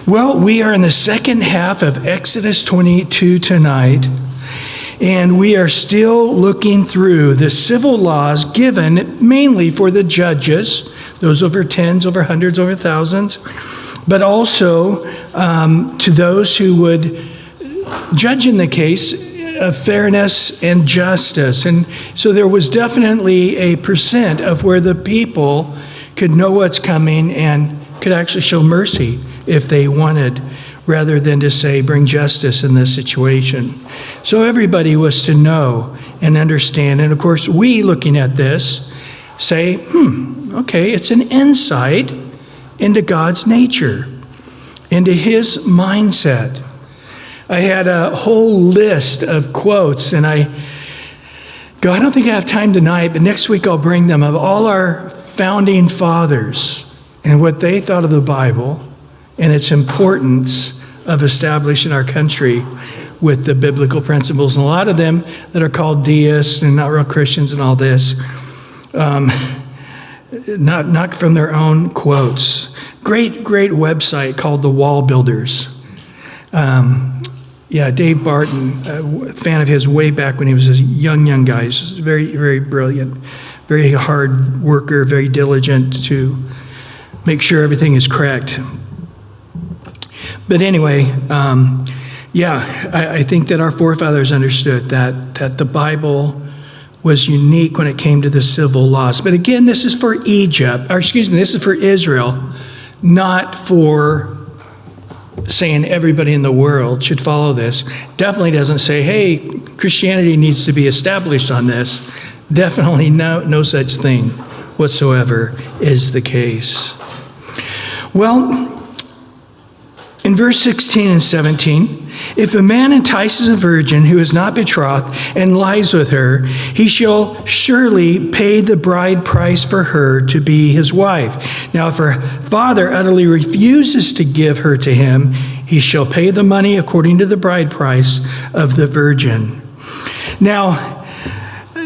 Well, we are in the second half of Exodus 22 tonight, and we are still looking through the civil laws given mainly for the judges, those over tens, over hundreds, over thousands, but also to those who would judge in the case of fairness and justice. And so there was definitely a percent of where the people could know what's coming and could actually show mercy if they wanted, rather than to say, bring justice in this situation. So everybody was to know and understand. And of course, we looking at this say, okay, it's an insight into God's nature, into his mindset. I had a whole list of quotes, and I don't think I have time tonight, but next week I'll bring them, of all our founding fathers and what they thought of the Bible and its importance of establishing our country with the biblical principles. And a lot of them that are called deists and not real Christians and all this, not from their own quotes. Great website called The Wall Builders. Dave Barton, a fan of his way back when he was a young guy. He's very, very brilliant, very hard worker, very diligent to make sure everything is correct. But anyway, I think that our forefathers understood that the Bible was unique when it came to the civil laws. But again, this is for this is for Israel, not for saying everybody in the world should follow this. Definitely doesn't say, hey, Christianity needs to be established on this. Definitely no such thing whatsoever is the case. Well, in verse 16 and 17, if a man entices a virgin who is not betrothed and lies with her, he shall surely pay the bride price for her to be his wife. Now, if her father utterly refuses to give her to him, he shall pay the money according to the bride price of the virgin. Now,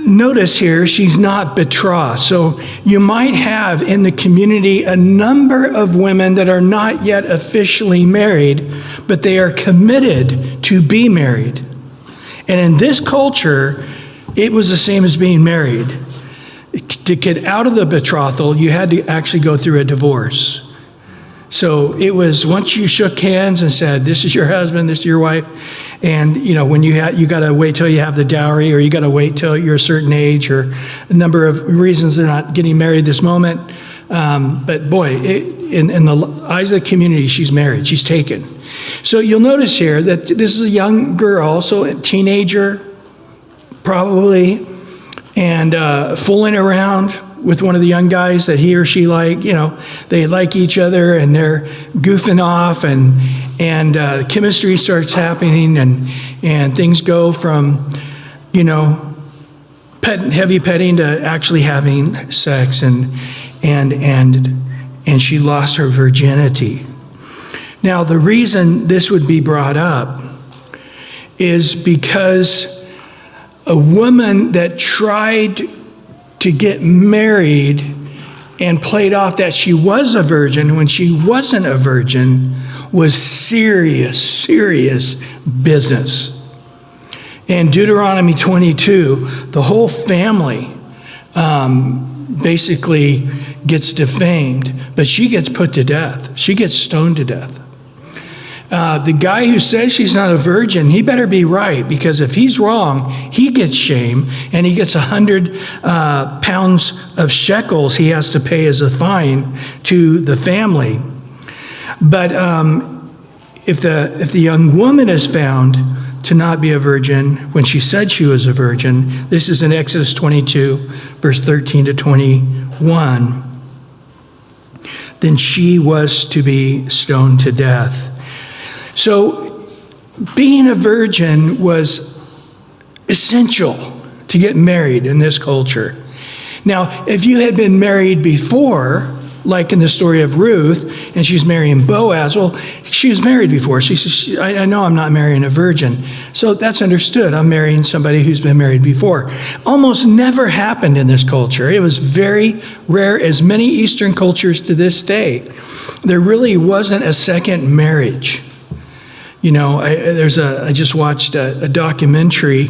notice here, she's not betrothed. So you might have in the community a number of women that are not yet officially married, but they are committed to be married. And in this culture, it was the same as being married. To get out of the betrothal, you had to actually go through a divorce. So it was, once you shook hands and said, this is your husband, this is your wife, and when you got to wait till you have the dowry, or you got to wait till you're a certain age, or a number of reasons they're not getting married this moment. But boy, in the eyes of the community, she's married, she's taken. So you'll notice here that this is a young girl, so a teenager probably, and fooling around with one of the young guys that he or she they like each other, and they're goofing off, and chemistry starts happening, and things go from, heavy petting to actually having sex, and she lost her virginity. Now, the reason this would be brought up is because a woman that tried to get married and played off that she was a virgin when she wasn't a virgin was serious business. In Deuteronomy 22, the whole family basically gets defamed, but she gets put to death. She gets stoned to death. The guy who says she's not a virgin, he better be right, because if he's wrong, he gets shame, and he gets 100 pounds of shekels he has to pay as a fine to the family. But if the young woman is found to not be a virgin when she said she was a virgin, this is in Exodus 22, verse 13 to 21, then she was to be stoned to death. So being a virgin was essential to get married in this culture. Now, if you had been married before, like in the story of Ruth, and she's marrying Boaz. Well, she was married before. She says, I know I'm not marrying a virgin. So that's understood. I'm marrying somebody who's been married before. Almost never happened in this culture. It was very rare, as many Eastern cultures to this day. There really wasn't a second marriage. You know, I just watched a documentary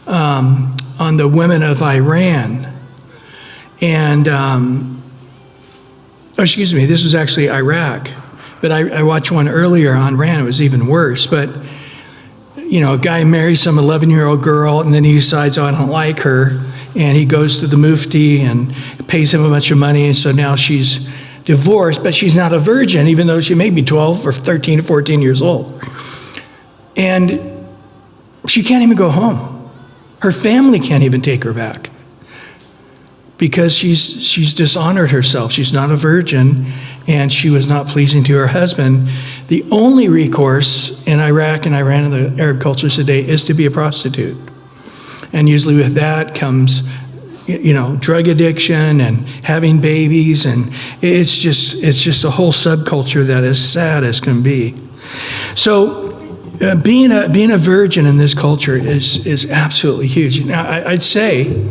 on the women of Iran. And, this was actually Iraq. But I watched one earlier on Iran. It was even worse. But, you know, a guy marries some 11-year-old girl, and then he decides, oh, I don't like her. And he goes to the mufti and pays him a bunch of money. And so now she's divorced, but she's not a virgin, even though she may be 12 or 13 or 14 years old. And she can't even go home. Her family can't even take her back, because she's dishonored herself. She's not a virgin, and she was not pleasing to her husband. The only recourse in Iraq and Iran and the Arab cultures today is to be a prostitute. And usually with that comes, you know, drug addiction and having babies, and it's just a whole subculture that is sad as can be. So being a virgin in this culture is absolutely huge. Now, I'd say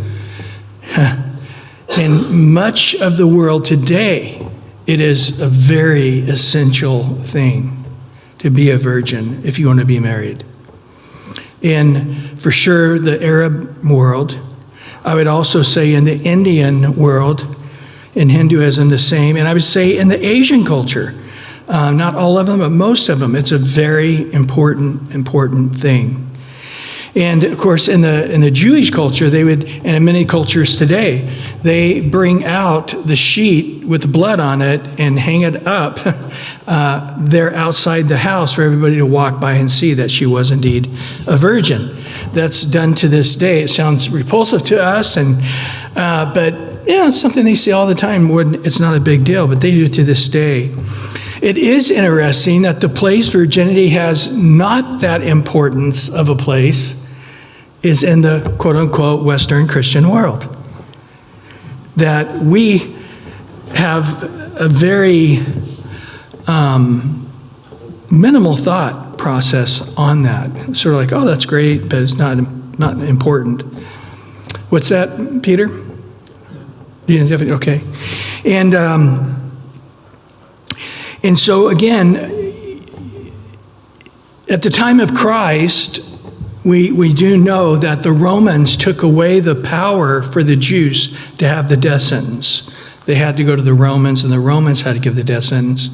in much of the world today, it is a very essential thing to be a virgin if you want to be married. In, for sure, the Arab world, I would also say in the Indian world, in Hinduism, the same. And I would say in the Asian culture, not all of them, but most of them, it's a very important thing. And of course, in the Jewish culture, they would, and in many cultures today, they bring out the sheet with blood on it and hang it up there outside the house for everybody to walk by and see that she was indeed a virgin. That's done to this day. It sounds repulsive to us, but yeah, it's something they see all the time. It's not a big deal, but they do it to this day. It is interesting that the place virginity has not that importance of a place is in the quote-unquote Western Christian world. That we have a very minimal thought process on that. Sort of like, oh, that's great, but it's not important. What's that, Peter? Okay. And so again, at the time of Christ, we do know that the Romans took away the power for the Jews to have the death sentence. They had to go to the Romans, and the Romans had to give the death sentence.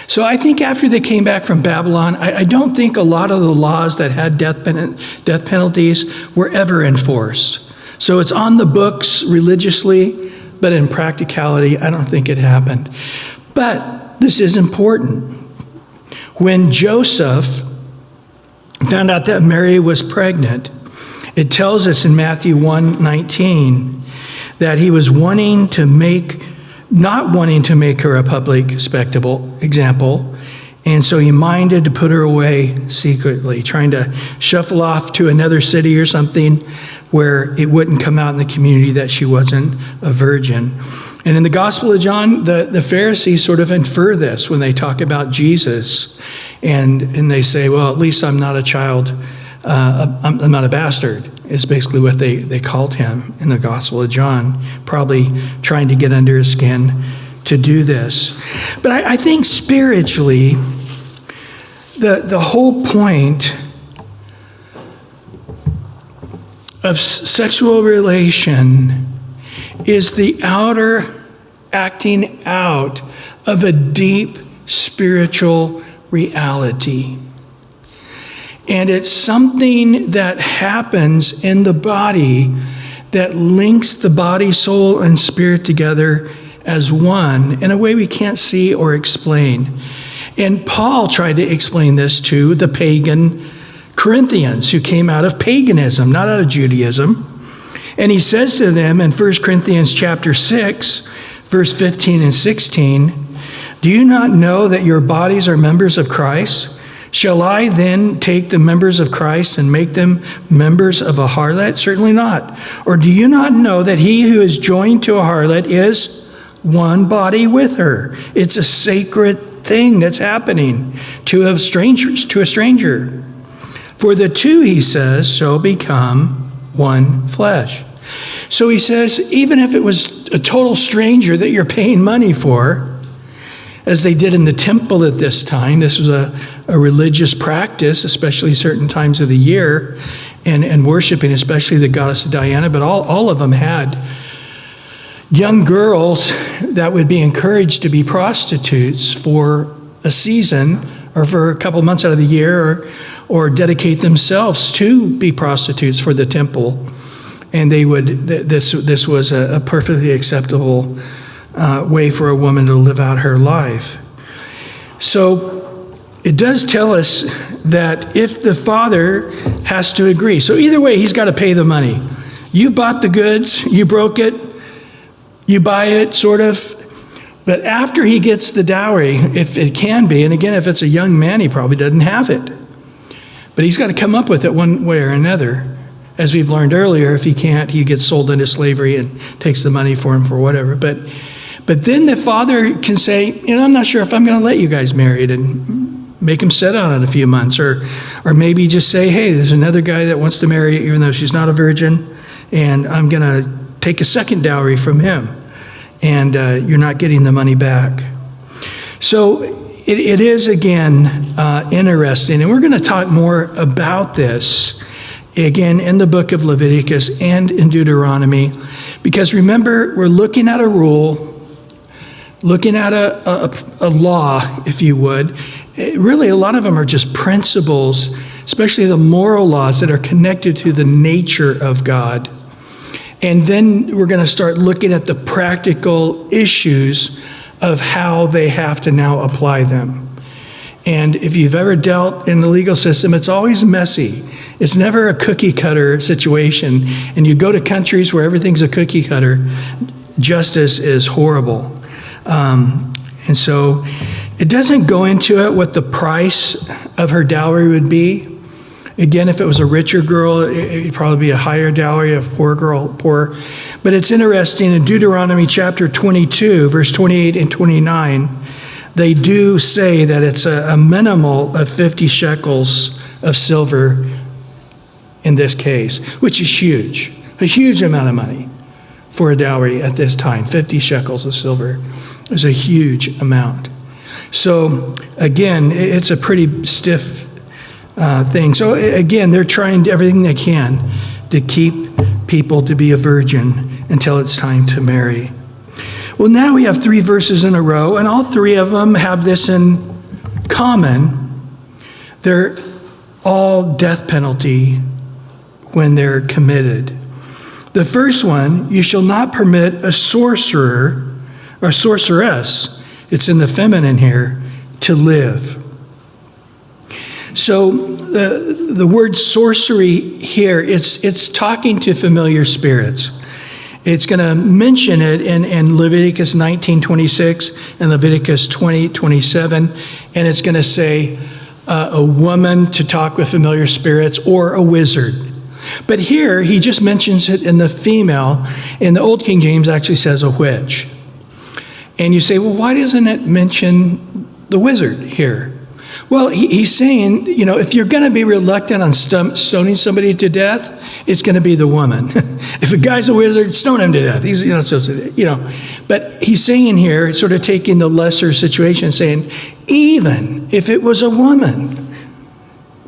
So I think after they came back from Babylon, I don't think a lot of the laws that had death penalties were ever enforced. So it's on the books religiously, but in practicality, I don't think it happened. But this is important. When Joseph found out that Mary was pregnant, it tells us in Matthew 1:19 that he was not wanting to make her a public example, and so he minded to put her away secretly, trying to shuffle off to another city or something where it wouldn't come out in the community that she wasn't a virgin. And in the Gospel of John, the Pharisees sort of infer this when they talk about Jesus. And they say, well, at least I'm not a child, I'm not a bastard, is basically what they called him in the Gospel of John, probably trying to get under his skin to do this. But I think spiritually, the whole point of sexual relation is the outer acting out of a deep spiritual reality. And it's something that happens in the body that links the body, soul, and spirit together as one in a way we can't see or explain. And Paul tried to explain this to the pagan Corinthians who came out of paganism, not out of Judaism. And he says to them in 1 Corinthians chapter 6, verse 15 and 16, do you not know that your bodies are members of Christ? Shall I then take the members of Christ and make them members of a harlot? Certainly not. Or do you not know that he who is joined to a harlot is one body with her. It's a sacred thing that's happening to a stranger. For the two, he says, so become one flesh. So he says, even if it was a total stranger that you're paying money for, as they did in the temple at this time, this was a religious practice, especially certain times of the year, and worshiping, especially the goddess Diana, but all of them had young girls that would be encouraged to be prostitutes for a season or for a couple months out of the year, or dedicate themselves to be prostitutes for the temple. And they would. This was a perfectly acceptable way for a woman to live out her life. So it does tell us that if the father has to agree, so either way, he's got to pay the money. You bought the goods, you broke it, you buy it, sort of. But after he gets the dowry, if it can be, and again, if it's a young man, he probably doesn't have it. But he's got to come up with it one way or another. As we've learned earlier, if he can't, he gets sold into slavery and takes the money for him for whatever. But then the father can say, I'm not sure if I'm going to let you guys marry, and make him sit on it a few months. Or maybe just say, hey, there's another guy that wants to marry you, even though she's not a virgin, and I'm going to take a second dowry from him. And you're not getting the money back. So it is, again, interesting. And we're going to talk more about this, again, in the book of Leviticus and in Deuteronomy. Because remember, we're looking at a rule, looking at a law, if you would. Really, a lot of them are just principles, especially the moral laws that are connected to the nature of God. And then we're going to start looking at the practical issues of how they have to now apply them. And if you've ever dealt in the legal system, it's always messy. It's never a cookie cutter situation. And you go to countries where everything's a cookie cutter, justice is horrible. And so it doesn't go into it what the price of her dowry would be. Again, if it was a richer girl, it'd probably be a higher dowry. A poor girl, poor. But it's interesting, in Deuteronomy chapter 22, verse 28 and 29, they do say that it's a minimal of 50 shekels of silver in this case, which is huge. A huge amount of money for a dowry at this time. 50 shekels of silver is a huge amount. So, again, it's a pretty stiff thing. So again, they're trying everything they can to keep people to be a virgin until it's time to marry. Well, now we have 3 verses in a row, and all 3 of them have this in common. They're all death penalty when they're committed. The first one, you shall not permit a sorcerer or sorceress, it's in the feminine here, to live. So the word sorcery here, it's talking to familiar spirits. It's going to mention it in Leviticus 19:26 and Leviticus 20:27, and it's going to say a woman to talk with familiar spirits or a wizard. But here he just mentions it in the female. In the Old King James actually says a witch. And you say, well, why doesn't it mention the wizard here? Well, he's saying, if you're going to be reluctant on stoning somebody to death, it's going to be the woman. If a guy's a wizard, stone him to death. He's not supposed to, But he's saying here, sort of taking the lesser situation, saying, even if it was a woman,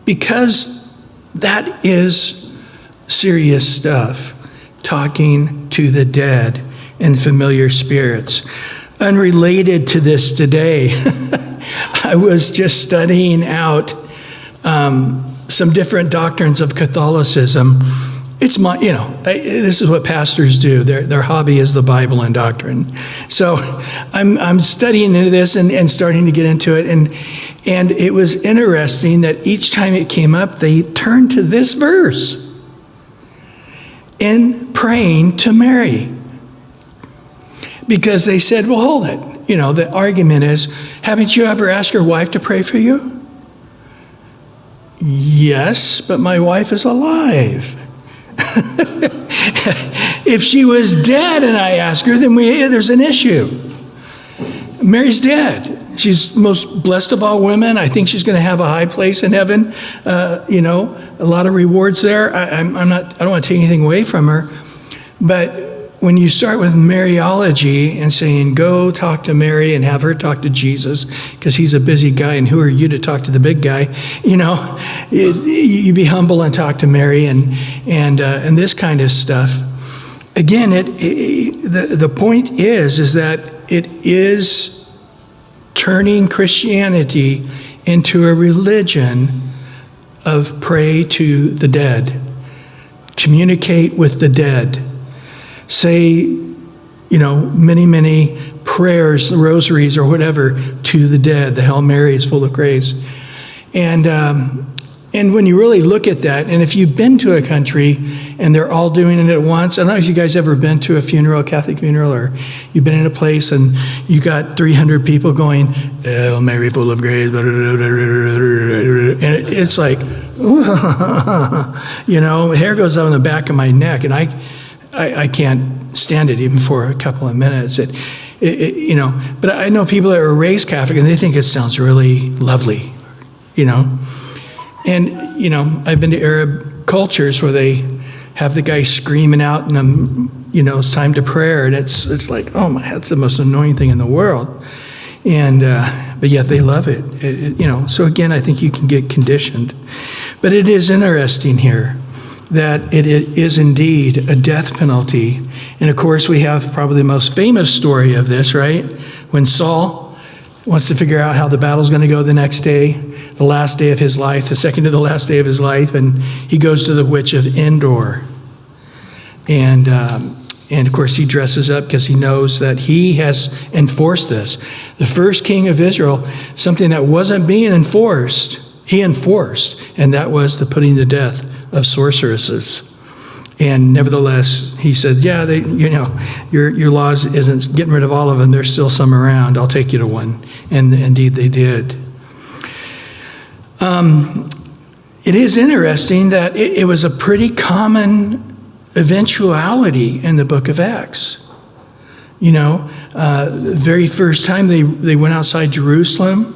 because that is serious stuff, talking to the dead and familiar spirits. Unrelated to this today, I was just studying out some different doctrines of Catholicism. It's this is what pastors do. Their hobby is the Bible and doctrine. So I'm studying into this and starting to get into it. And it was interesting that each time it came up, they turned to this verse in praying to Mary. Because they said, well, hold it. The argument is, haven't you ever asked your wife to pray for you? Yes, but my wife is alive. If she was dead and I ask her, then there's an issue. Mary's dead. She's most blessed of all women. I think she's going to have a high place in heaven. A lot of rewards there. I don't want to take anything away from her. But when you start with Mariology and saying, go talk to Mary and have her talk to Jesus, because he's a busy guy, and who are you to talk to the big guy? You be humble and talk to Mary and this kind of stuff. Again, the point is that it is turning Christianity into a religion of pray to the dead, communicate with the dead, say, many, many prayers, rosaries or whatever to the dead. The Hail Mary is full of grace. And when you really look at that, and if you've been to a country and they're all doing it at once, I don't know if you guys ever been to a funeral, a Catholic funeral, or you've been in a place and you got 300 people going, Hail Mary, full of grace, and it's like, hair goes up on the back of my neck, and I can't stand it even for a couple of minutes. But I know people that are raised Catholic and they think it sounds really lovely, And, I've been to Arab cultures where they have the guy screaming out and, it's time to prayer. And it's like, oh my, that's the most annoying thing in the world. And, but yet they love it. So again, I think you can get conditioned. But it is interesting here that it is indeed a death penalty. And of course, we have probably the most famous story of this, right? When Saul wants to figure out how the battle's going to go the next day, the last day of his life, the second to the last day of his life, and he goes to the witch of Endor. And of course, he dresses up because he knows that he has enforced this. The first king of Israel, something that wasn't being enforced, he enforced, and that was the putting to death of sorceresses. And nevertheless, he said, yeah, your laws isn't getting rid of all of them. There's still some around. I'll take you to one. And indeed they did. It is interesting that it was a pretty common eventuality in the book of Acts. The very first time they went outside Jerusalem,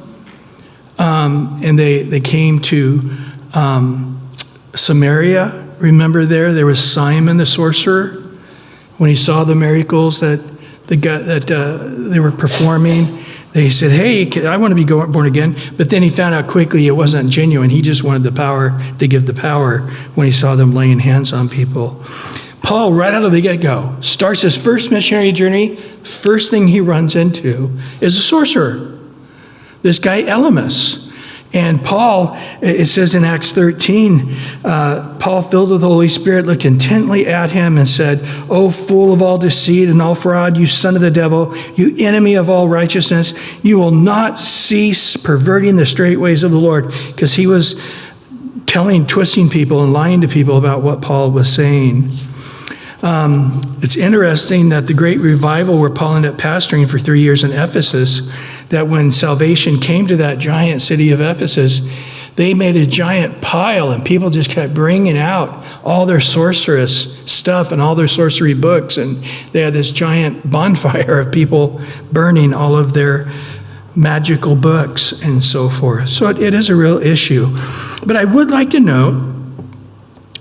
and they came to Samaria. Remember there was Simon the sorcerer, when he saw the miracles that they were performing. They said, hey, I want to be born again. But then he found out quickly it wasn't genuine. He just wanted the power to give the power when he saw them laying hands on people. Paul, right out of the get-go, starts his first missionary journey. First thing he runs into is a sorcerer, this guy Alamitos. And Paul, it says in Acts 13, Paul, filled with the Holy Spirit, looked intently at him and said, "O full of all deceit and all fraud, you son of the devil, you enemy of all righteousness, you will not cease perverting the straight ways of the Lord." Because he was twisting people and lying to people about what Paul was saying. It's interesting that the great revival where Paul ended up pastoring for 3 years in Ephesus, that when salvation came to that giant city of Ephesus, they made a giant pile and people just kept bringing out all their sorceress stuff and all their sorcery books. And they had this giant bonfire of people burning all of their magical books and so forth. So it is a real issue. But I would like to note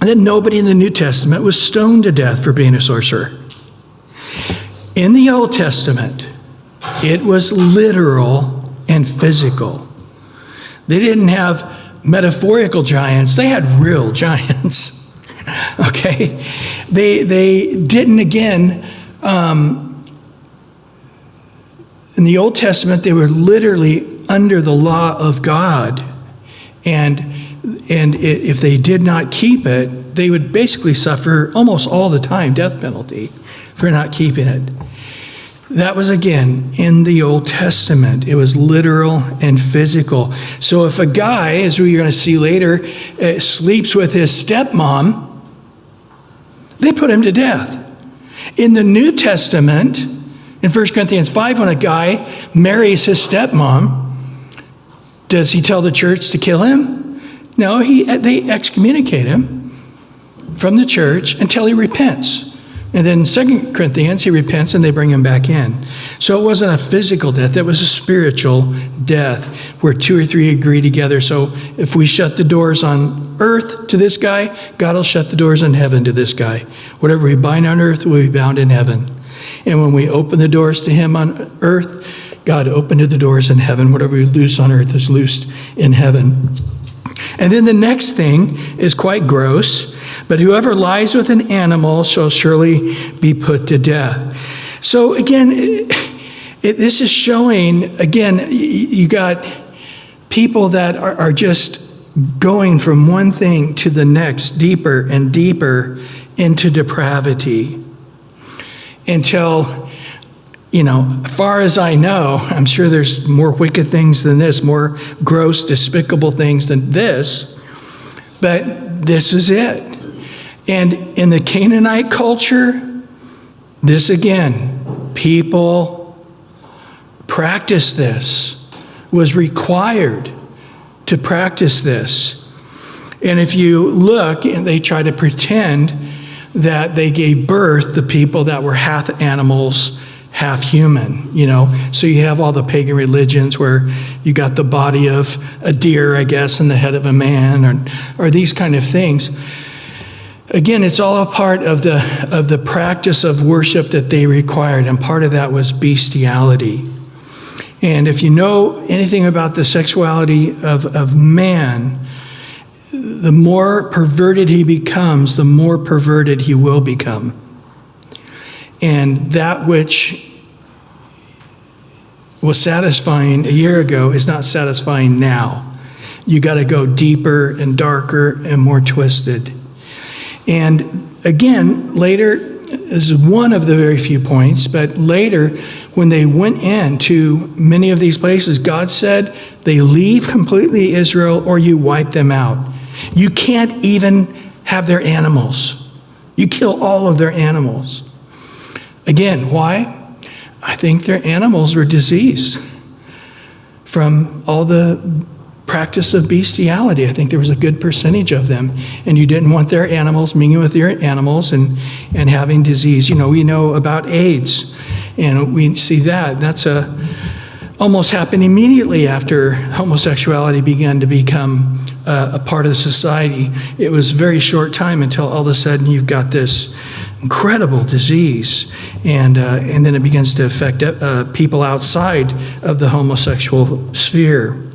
that nobody in the New Testament was stoned to death for being a sorcerer. In the Old Testament, it was literal and physical. They didn't have metaphorical giants. They had real giants. Okay? They didn't, again, in the Old Testament, they were literally under the law of God. And if they did not keep it, they would basically suffer almost all the time death penalty for not keeping it. That was, again, in the Old Testament. It was literal and physical. So if a guy, as we're going to see later, sleeps with his stepmom, they put him to death. In the New Testament, in 1 Corinthians 5, when a guy marries his stepmom, does he tell the church to kill him? No, they excommunicate him from the church until he repents. And then in 2 Corinthians, he repents and they bring him back in. So it wasn't a physical death, it was a spiritual death where 2 or 3 agree together. So if we shut the doors on earth to this guy, God will shut the doors in heaven to this guy. Whatever we bind on earth will be bound in heaven. And when we open the doors to him on earth, God opened the doors in heaven. Whatever we loose on earth is loosed in heaven. And then the next thing is quite gross. But whoever lies with an animal shall surely be put to death. So again, this is showing, again, you got people that are just going from one thing to the next, deeper and deeper into depravity. Until, as far as I know, I'm sure there's more wicked things than this, more gross, despicable things than this. But this is it. And in the Canaanite culture, this again, people practice this, was required to practice this. And if you look, and they try to pretend that they gave birth to people that were half animals, half human, So you have all the pagan religions where you got the body of a deer, I guess, and the head of a man, or these kind of things. Again, it's all a part of the practice of worship that they required, and part of that was bestiality. And if you know anything about the sexuality of man, the more perverted he becomes, the more perverted he will become. And that which was satisfying a year ago is not satisfying now. You got to go deeper and darker and more twisted. And again, later, this is one of the very few points, but later, when they went into many of these places, God said, they leave completely Israel or you wipe them out. You can't even have their animals. You kill all of their animals. Again, why? I think their animals were diseased from all the practice of bestiality. I think there was a good percentage of them, and you didn't want their animals mingling with your animals and having disease. We know about AIDS, and we see that's almost happened immediately after homosexuality began to become a part of the society. It was a very short time until all of a sudden you've got this incredible disease, and then it begins to affect people outside of the homosexual sphere.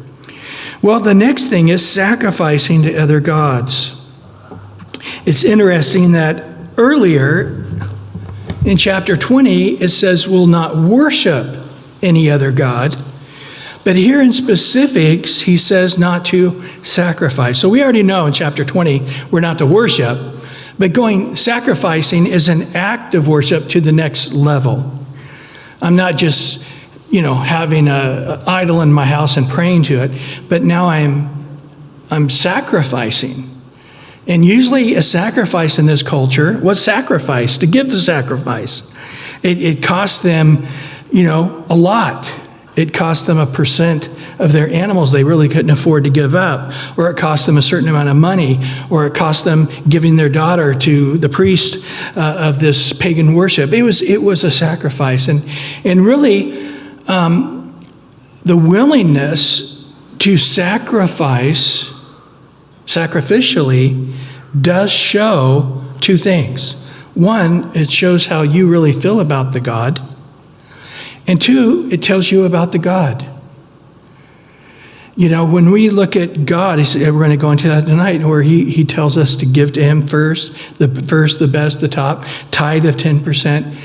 Well, the next thing is sacrificing to other gods. It's interesting that earlier in chapter 20, it says we'll not worship any other god. But here in specifics, he says not to sacrifice. So we already know in chapter 20, we're not to worship. But sacrificing is an act of worship to the next level. I'm not just having an idol in my house and praying to it, but now I'm sacrificing. And usually a sacrifice in this culture, what's sacrifice? To give the sacrifice. It costs them, a lot. It cost them 1% of their animals they really couldn't afford to give up, or it cost them a certain amount of money, or it cost them giving their daughter to the priest of this pagan worship. It was a sacrifice, and really the willingness to sacrifice sacrificially does show two things. One, it shows how you really feel about the God. And two, it tells you about the God. When we look at God, we're going to go into that tonight, where he tells us to give to him first, the best, the top, tithe of 10%.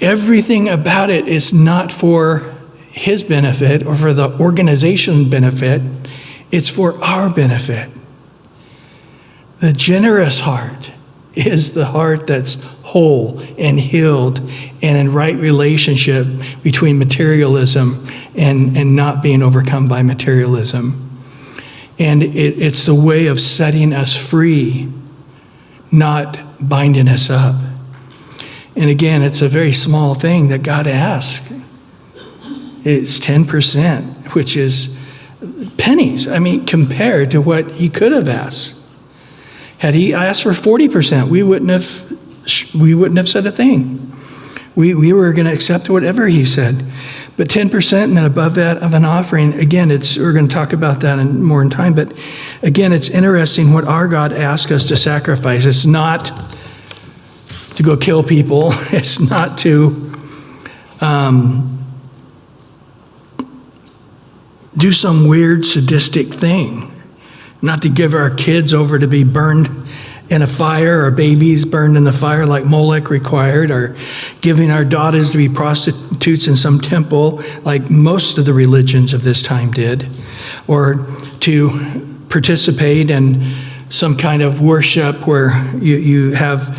Everything about it is not for his benefit or for the organization's benefit. It's for our benefit. The generous heart is the heart that's whole and healed and in right relationship between materialism and not being overcome by materialism. And it's the way of setting us free, not binding us up. And again, it's a very small thing that God asks. It's 10%, which is pennies. Compared to what he could have asked. Had he asked for 40%, we wouldn't have we wouldn't have said a thing. We were going to accept whatever he said. But 10% and then above that of an offering, again, we're going to talk about that more in time, but again, it's interesting what our God asks us to sacrifice. It's not to go kill people. It's not to do some weird sadistic thing. Not to give our kids over to be burned in a fire, or babies burned in the fire like Molech required, or giving our daughters to be prostitutes in some temple like most of the religions of this time did, or to participate in some kind of worship where you have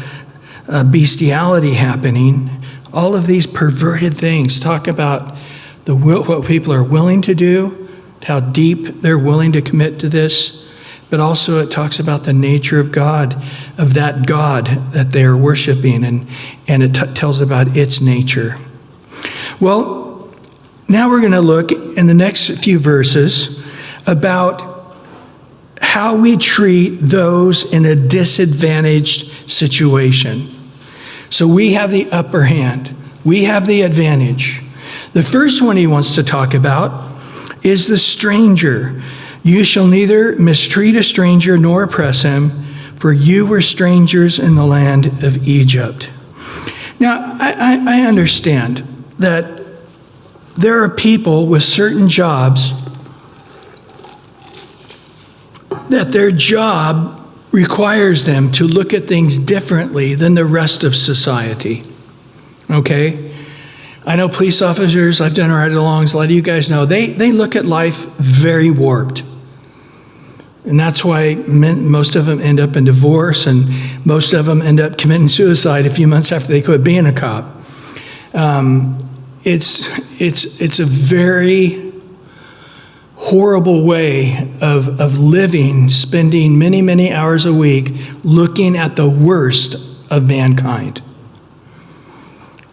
bestiality happening. All of these perverted things talk about what people are willing to do, how deep they're willing to commit to this. But also it talks about the nature of God, of that God that they are worshiping, and it tells about its nature. Well, now we're going to look in the next few verses about how we treat those in a disadvantaged situation. So we have the upper hand. We have the advantage. The first one he wants to talk about is the stranger. You shall neither mistreat a stranger nor oppress him, for you were strangers in the land of Egypt. Now, I understand that there are people with certain jobs that their job requires them to look at things differently than the rest of society. Okay? I know police officers, I've done ride-alongs, a lot of you guys know, they look at life very warped. And that's why most of them end up in divorce, and most of them end up committing suicide a few months after they quit being a cop. It's a very horrible way of living, spending many, many hours a week looking at the worst of mankind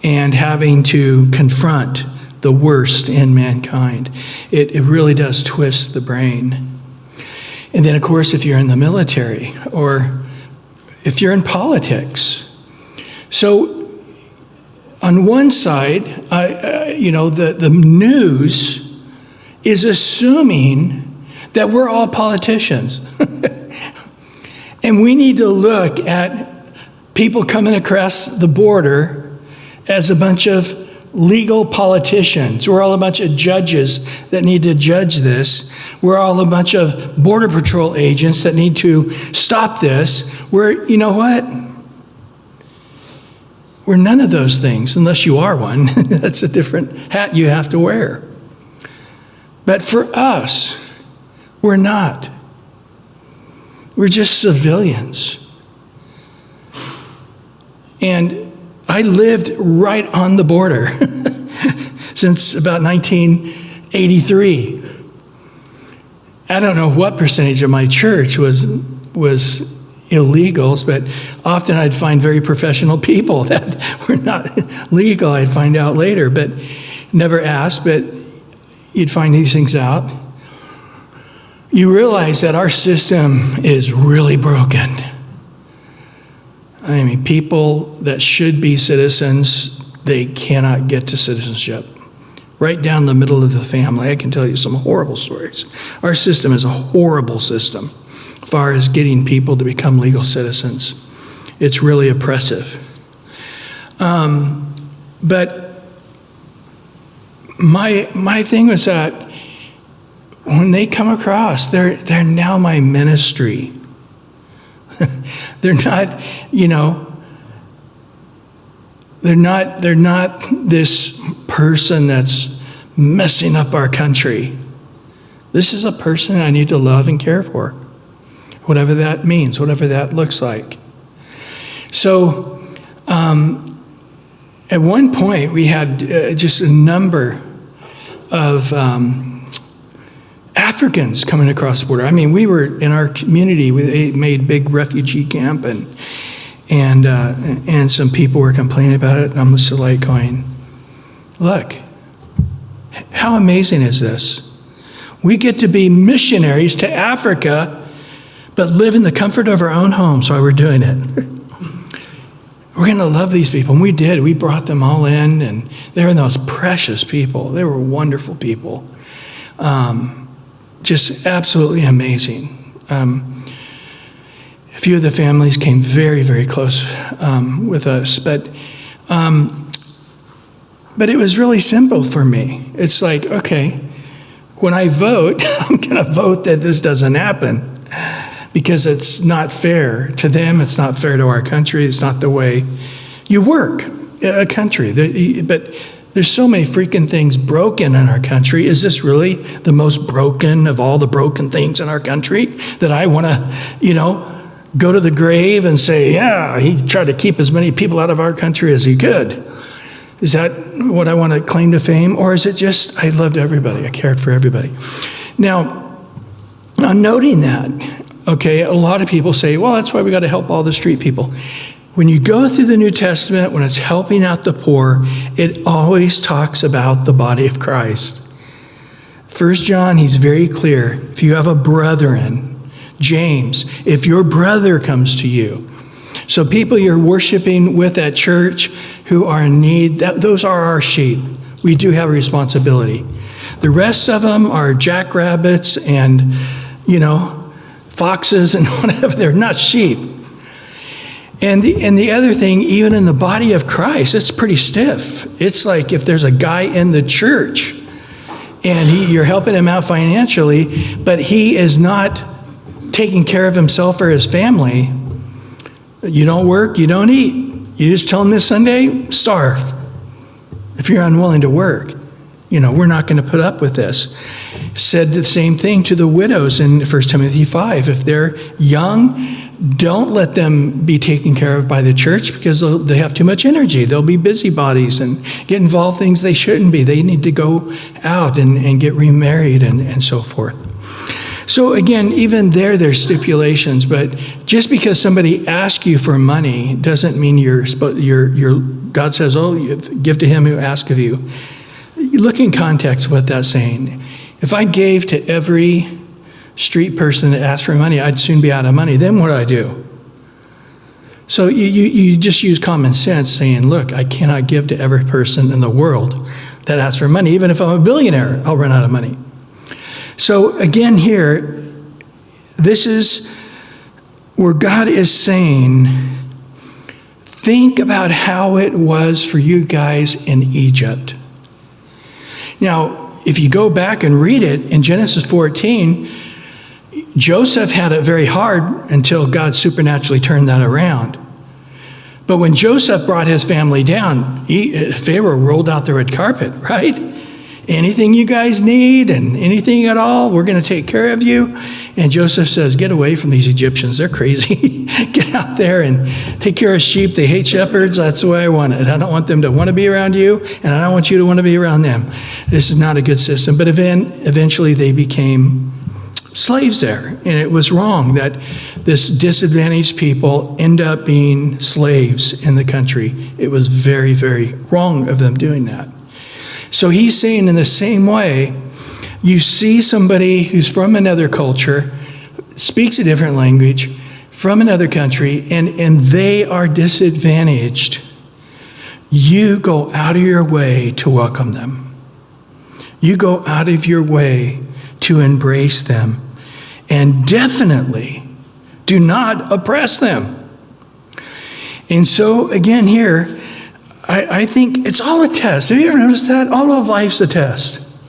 and having to confront the worst in mankind. It really does twist the brain. And then, of course, if you're in the military or if you're in politics. So on one side, the news is assuming that we're all politicians. And we need to look at people coming across the border as a bunch of legal politicians. We're all a bunch of judges that need to judge this. We're all a bunch of Border Patrol agents that need to stop this. You know what? We're none of those things, unless you are one. That's a different hat you have to wear. But for us, we're not. We're just civilians. And I lived right on the border since about 1983. I don't know what percentage of my church was illegals, but often I'd find very professional people that were not legal. I'd find out later, but never asked, but you'd find these things out. You realize that our system is really broken. I mean, people that should be citizens, they cannot get to citizenship. Right down the middle of the family, I can tell you some horrible stories. Our system is a horrible system as far as getting people to become legal citizens. It's really oppressive. But my thing was that when they come across, they're now my ministry. They're not, they're not this person that's messing up our country. This is a person I need to love and care for, whatever that means, whatever that looks like. So at one point we had just a number of Africans coming across the border. I mean, we were in our community, we made big refugee camp, and some people were complaining about it. And I'm just like going, look, how amazing is this? We get to be missionaries to Africa, but live in the comfort of our own homes while we're doing it. we're going to love these people. And we did. We brought them all in, and they were the most precious people. They were wonderful people. Just absolutely amazing. A few of the families came very, very close with us, but it was really simple for me. It's like, okay, when I vote, I'm going to vote that this doesn't happen because it's not fair to them. It's not fair to our country. It's not the way you work a country. But there's so many freaking things broken in our country. Is this really the most broken of all the broken things in our country that I want to, go to the grave and say, yeah, he tried to keep as many people out of our country as he could? Is that what I want to claim to fame? Or is it just, I loved everybody, I cared for everybody? Now, on noting that, okay, a lot of people say, well, that's why we got to help all the street people. When you go through the New Testament, when it's helping out the poor, it always talks about the body of Christ. 1 John, he's very clear. If you have a brethren, James, if your brother comes to you. So people you're worshiping with at church who are in need, those are our sheep. We do have a responsibility. The rest of them are jackrabbits and, foxes and whatever. They're not sheep. And the other thing, even in the body of Christ, it's pretty stiff. It's like if there's a guy in the church and you're helping him out financially, but he is not taking care of himself or his family. You don't work, you don't eat. You just tell him this Sunday, starve. If you're unwilling to work, we're not going to put up with this. Said the same thing to the widows in 1 Timothy 5. If they're young, don't let them be taken care of by the church because they have too much energy. They'll be busybodies and get involved in things they shouldn't be. They need to go out and get remarried and so forth. So again, even there's stipulations, but just because somebody asks you for money doesn't mean God says, oh, give to him who asks of you. Look in context of what that's saying. If I gave to every street person that asked for money, I'd soon be out of money. Then what do I do? So you just use common sense saying, look, I cannot give to every person in the world that asks for money. Even if I'm a billionaire, I'll run out of money. So again here, this is where God is saying, think about how it was for you guys in Egypt. Now, if you go back and read it in Genesis 14, Joseph had it very hard until God supernaturally turned that around. But when Joseph brought his family down, Pharaoh rolled out the red carpet, right? Anything you guys need and anything at all, we're going to take care of you. And Joseph says, get away from these Egyptians. They're crazy. Get out there and take care of sheep. They hate shepherds. That's the way I want it. I don't want them to want to be around you, and I don't want you to want to be around them. This is not a good system. But eventually they became slaves there. And it was wrong that this disadvantaged people end up being slaves in the country. It was very, very wrong of them doing that. So he's saying in the same way, you see somebody who's from another culture, speaks a different language, from another country, and they are disadvantaged. You go out of your way to welcome them. You go out of your way to embrace them. And definitely do not oppress them. And so again here, I think it's all a test. Have you ever noticed that? All of life's a test.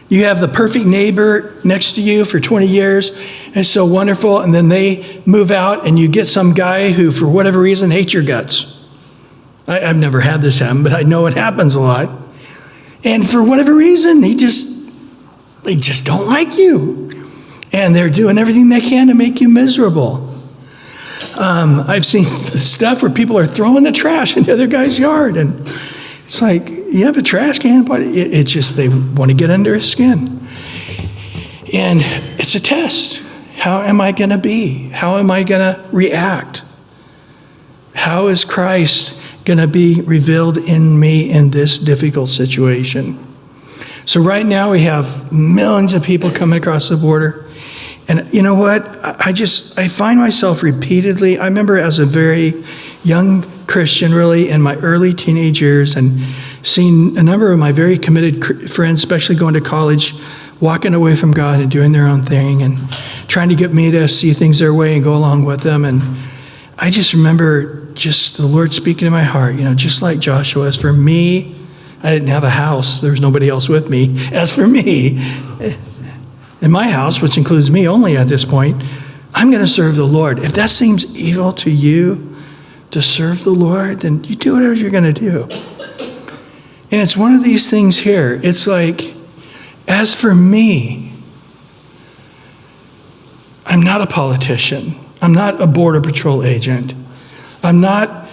You have the perfect neighbor next to you for 20 years. It's so wonderful. And then they move out and you get some guy who, for whatever reason, hates your guts. I've never had this happen, but I know it happens a lot. And for whatever reason, they just don't like you. And they're doing everything they can to make you miserable. I've seen stuff where people are throwing the trash in the other guy's yard, and it's like, you have a trash can, but it's just they want to get under his skin. And it's a test. How am I going to be? How am I going to react? How is Christ going to be revealed in me in this difficult situation? So right now we have millions of people coming across the border. And you know what? I find myself repeatedly, I remember as a very young Christian really in my early teenage years and seen a number of my very committed friends, especially going to college, walking away from God and doing their own thing and trying to get me to see things their way and go along with them. And I just remember just the Lord speaking to my heart, just like Joshua, as for me, I didn't have a house. There was nobody else with me. As for me, in my house, which includes me only at this point, I'm going to serve the Lord. If that seems evil to you to serve the Lord, then you do whatever you're going to do. And it's one of these things here. It's like, as for me, I'm not a politician. I'm not a border patrol agent. I'm not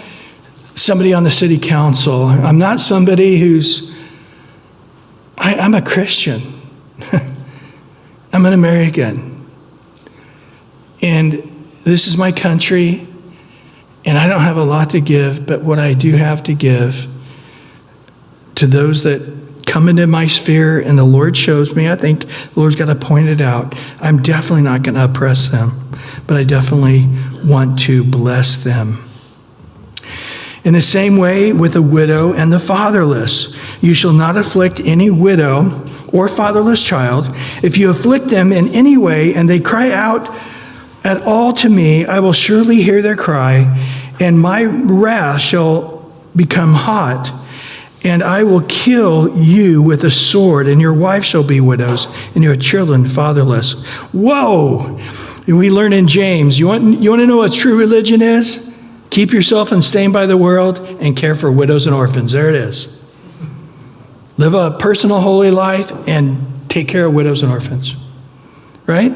somebody on the city council. I'm not somebody I'm a Christian. I'm an American. And this is my country, and I don't have a lot to give, but what I do have to give to those that come into my sphere and the Lord shows me, I think the Lord's got to point it out. I'm definitely not going to oppress them, but I definitely want to bless them. In the same way with the widow and the fatherless, you shall not afflict any widow or fatherless child. If you afflict them in any way and they cry out at all to me, I will surely hear their cry, and my wrath shall become hot, and I will kill you with a sword, and your wife shall be widows, and your children fatherless. Whoa! We learn in James, you want to know what true religion is? Keep yourself unstained by the world and care for widows and orphans. There it is. Live a personal holy life and take care of widows and orphans. Right?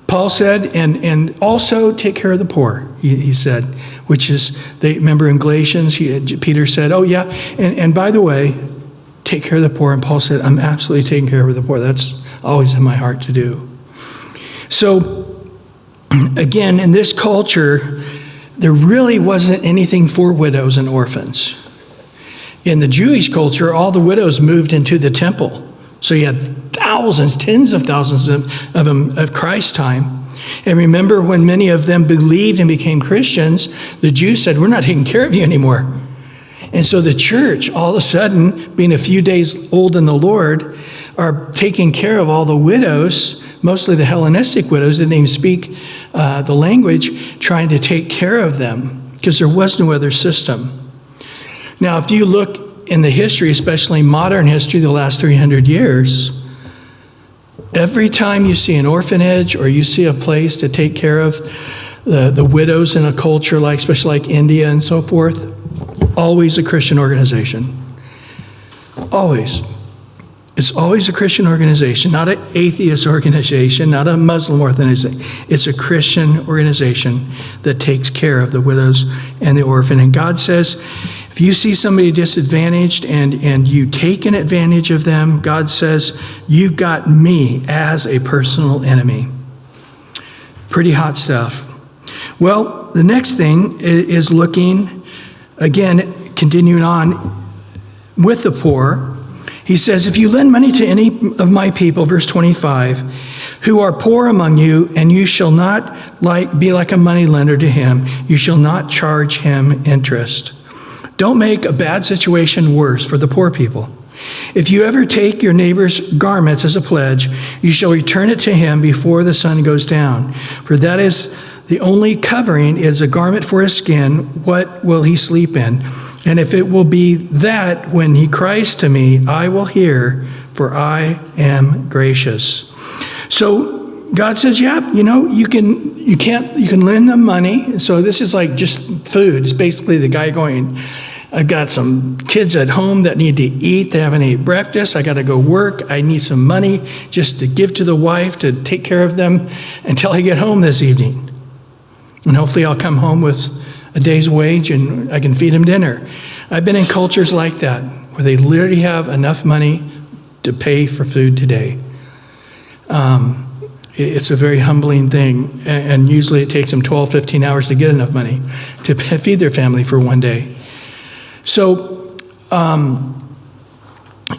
Paul said, and also take care of the poor, he said, which is, remember in Galatians, Peter said, oh yeah, and by the way, take care of the poor. And Paul said, I'm absolutely taking care of the poor. That's always in my heart to do. So, again, in this culture, there really wasn't anything for widows and orphans. In the Jewish culture, all the widows moved into the temple. So you had thousands, tens of thousands of them of Christ's time. And remember, when many of them believed and became Christians, the Jews said, we're not taking care of you anymore. And so the church, all of a sudden, being a few days old in the Lord, are taking care of all the widows, mostly the Hellenistic widows, didn't even speak the language, trying to take care of them because there was no other system. Now, if you look in the history, especially modern history, the last 300 years, every time you see an orphanage or you see a place to take care of the widows in a culture like, especially like India and so forth, always a Christian organization. Always. It's always a Christian organization, not an atheist organization, not a Muslim organization. It's a Christian organization that takes care of the widows and the orphan. And God says, if you see somebody disadvantaged and you take an advantage of them, God says, you've got me as a personal enemy. Pretty hot stuff. Well, the next thing is looking, again, continuing on with the poor. He says, if you lend money to any of my people, verse 25, who are poor among you, and you shall not be like a moneylender to him, you shall not charge him interest. Don't make a bad situation worse for the poor people. If you ever take your neighbor's garments as a pledge, you shall return it to him before the sun goes down. For that is the only covering is a garment for his skin. What will he sleep in? And if it will be that when he cries to me, I will hear, for I am gracious. So God says, yeah, you can lend them money. So this is like just food. It's basically the guy going, I've got some kids at home that need to eat. They haven't ate breakfast. I got to go work. I need some money just to give to the wife to take care of them until I get home this evening. And hopefully I'll come home with a day's wage and I can feed them dinner. I've been in cultures like that where they literally have enough money to pay for food today. It's a very humbling thing, and usually it takes them 12, 15 hours to get enough money to feed their family for one day. So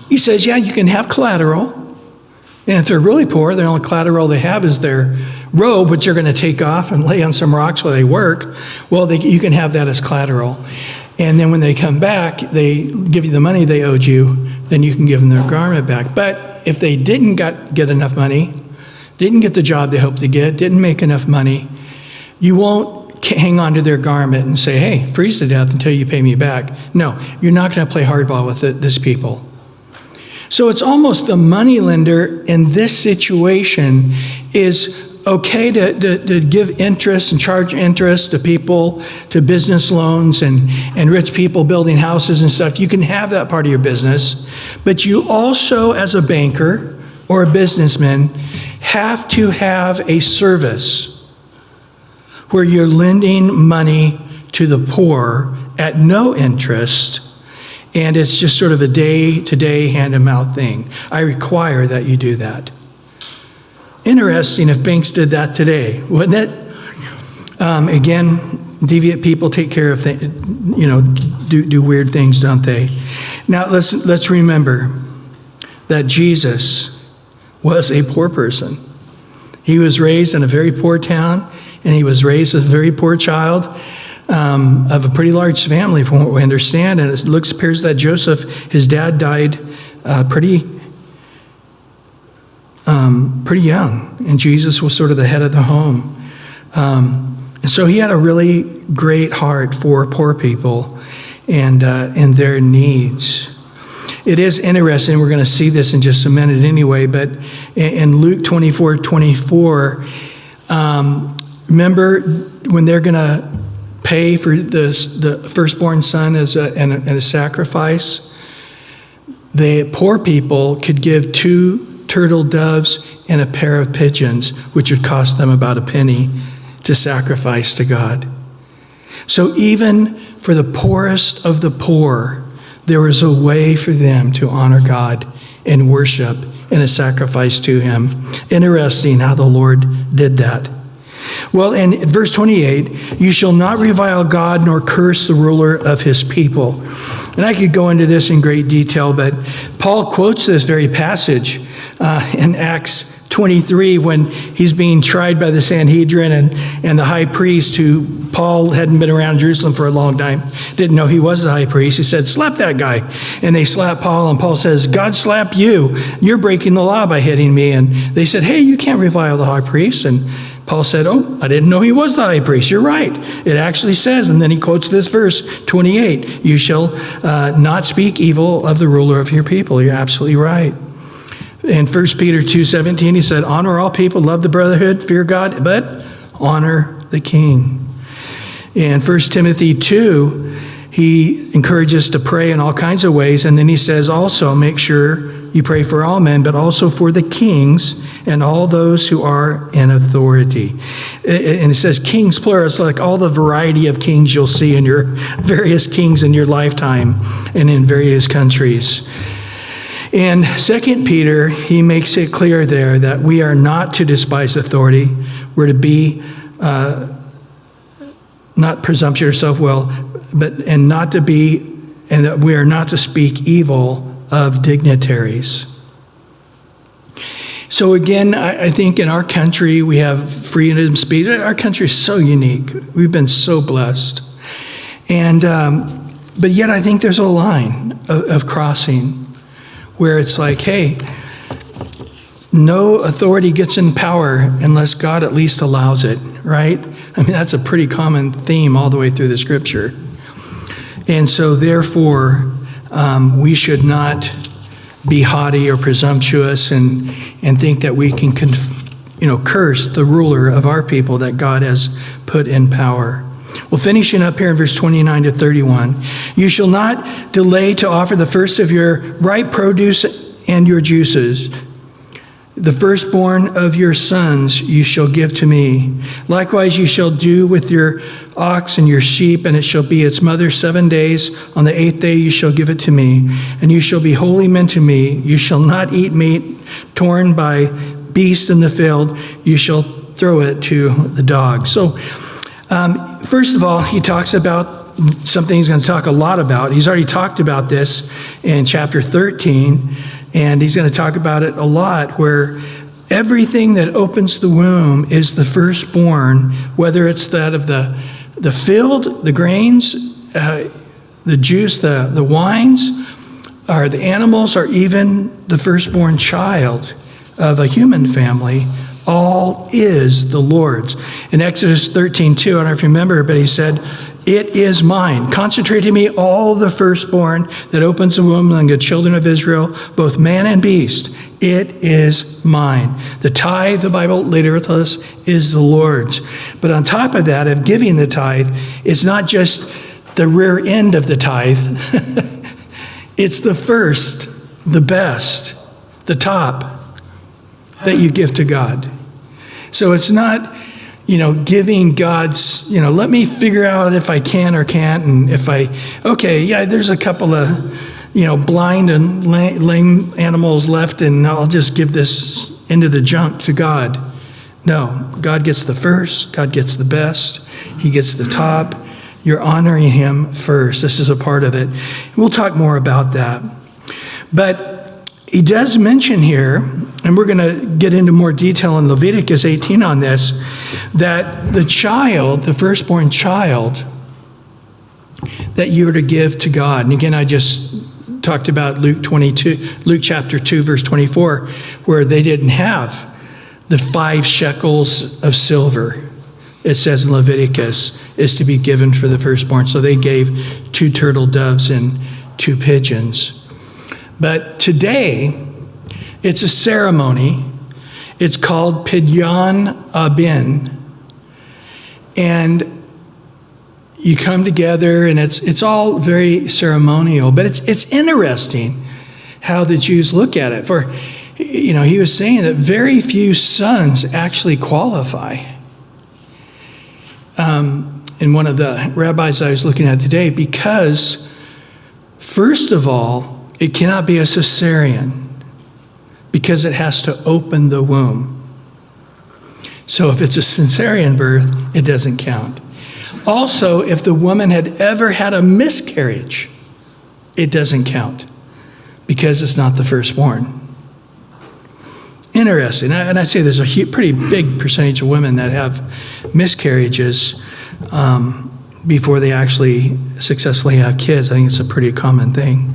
he says, yeah, you can have collateral, and if they're really poor, the only collateral they have is their robe, which they're going to take off and lay on some rocks while they work. Well, you can have that as collateral. And then when they come back, they give you the money they owed you, then you can give them their garment back. But if they didn't get enough money, didn't get the job they hoped to get, didn't make enough money, you won't hang on to their garment and say, hey, freeze to death until you pay me back. No, you're not going to play hardball with this people. So it's almost the moneylender in this situation is okay to give interest and charge interest to people, to business loans and rich people building houses and stuff. You can have that part of your business, but you also, as a banker or a businessman, have to have a service where you're lending money to the poor at no interest, and it's just sort of a day-to-day, hand-to-mouth thing. I require that you do that. Interesting if banks did that today, wouldn't it? Again, deviant people take care of things, do weird things, don't they? Now let's remember that Jesus was a poor person. He was raised in a very poor town, and he was raised as a very poor child of a pretty large family, from what we understand. And it appears that Joseph, his dad, died pretty young, and Jesus was sort of the head of the home. And so he had a really great heart for poor people and their needs. It is interesting, we're going to see this in just a minute anyway, but in Luke 24:24, remember when they're going to pay for the firstborn son as a sacrifice? The poor people could give 2 turtle doves and a pair of pigeons, which would cost them about a penny to sacrifice to God. So even for the poorest of the poor, there was a way for them to honor God and worship in a sacrifice to him. Interesting how the Lord did that. Well, in verse 28, you shall not revile God nor curse the ruler of his people. And I could go into this in great detail, but Paul quotes this very passage in Acts 23 when he's being tried by the Sanhedrin and the high priest, who Paul hadn't been around Jerusalem for a long time, didn't know he was the high priest. He said, slap that guy. And they slap Paul, and Paul says, God slap you. You're breaking the law by hitting me. And they said, hey, you can't revile the high priest. And Paul said, oh, I didn't know he was the high priest. You're right. It actually says, and then he quotes this verse 28, you shall not speak evil of the ruler of your people. You're absolutely right. In 1 Peter 2:17, he said, honor all people, love the brotherhood, fear God, but honor the king. In 1 Timothy 2, he encourages to pray in all kinds of ways. And then he says also, make sure you pray for all men, but also for the kings and all those who are in authority. And it says kings plural. It's like all the variety of kings you'll see in your various kings in your lifetime and in various countries. In 2 Peter, he makes it clear there that we are not to despise authority. We're to be not presumptuous or self-will, and that we are not to speak evil of dignitaries. So again, I think in our country we have freedom of speech. Our country is so unique. We've been so blessed, but yet I think there's a line of crossing where it's like, hey, no authority gets in power unless God at least allows it, right? I mean, that's a pretty common theme all the way through the scripture. And so therefore, we should not be haughty or presumptuous and think that we can curse the ruler of our people that God has put in power. Well, finishing up here in verse 29 to 31, you shall not delay to offer the first of your ripe produce and your juices. The firstborn of your sons you shall give to me. Likewise you shall do with your ox and your sheep, and it shall be its mother 7 days. On the 8th day you shall give it to me, and you shall be holy men to me. You shall not eat meat torn by beasts in the field. You shall throw it to the dogs. So, first of all, he talks about something he's going to talk a lot about. He's already talked about this in chapter 13, and he's going to talk about it a lot, where everything that opens the womb is the firstborn, whether it's that of the field, the grains, the juice, the wines, or the animals, or even the firstborn child of a human family, all is the Lord's. In Exodus 13:2, I don't know if you remember, but he said, "It is mine. Consecrate to me all the firstborn that opens the womb among the children of Israel, both man and beast. It is mine." The tithe, the Bible later tells us, is the Lord's. But on top of that, of giving the tithe, it's not just the rear end of the tithe. It's the first, the best, the top that you give to God. So it's not, giving God's, let me figure out if I can or can't. And if there's a couple of, blind and lame animals left, and I'll just give this into the junk to God. No, God gets the first, God gets the best, he gets the top. You're honoring him first. This is a part of it. We'll talk more about that. But he does mention here, and we're going to get into more detail in Leviticus 18 on this, that the child, the firstborn child, that you are to give to God. And again, I just talked about Luke chapter 2, verse 24, where they didn't have the 5 shekels of silver. It says in Leviticus, is to be given for the firstborn. So they gave 2 turtle doves and 2 pigeons. But today, it's a ceremony. It's called Pidyon Abin. And you come together, and it's all very ceremonial. But it's interesting how the Jews look at it. For, he was saying that very few sons actually qualify. In one of the rabbis I was looking at today, because, first of all, it cannot be a cesarean, because it has to open the womb. So if it's a cesarean birth, it doesn't count. Also, if the woman had ever had a miscarriage, it doesn't count, because it's not the firstborn. Interesting. And I'd say there's a pretty big percentage of women that have miscarriages before they actually successfully have kids. I think it's a pretty common thing.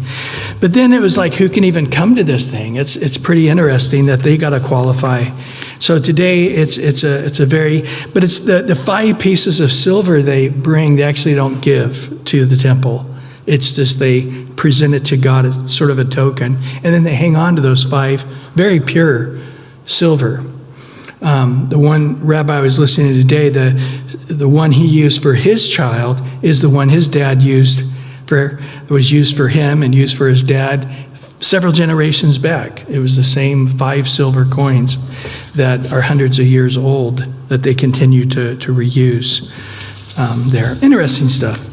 But then it was like, who can even come to this thing? It's pretty interesting that they got to qualify. So today it's the 5 pieces of silver they bring, they actually don't give to the temple. It's just they present it to God as sort of a token. And then they hang on to those 5 very pure silver. The one rabbi I was listening to today, the one he used for his child is the one his dad was used for him and used for his dad several generations back. It was the same 5 silver coins that are hundreds of years old that they continue to reuse there. Interesting stuff.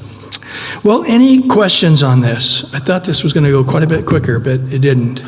Well, any questions on this? I thought this was going to go quite a bit quicker, but it didn't.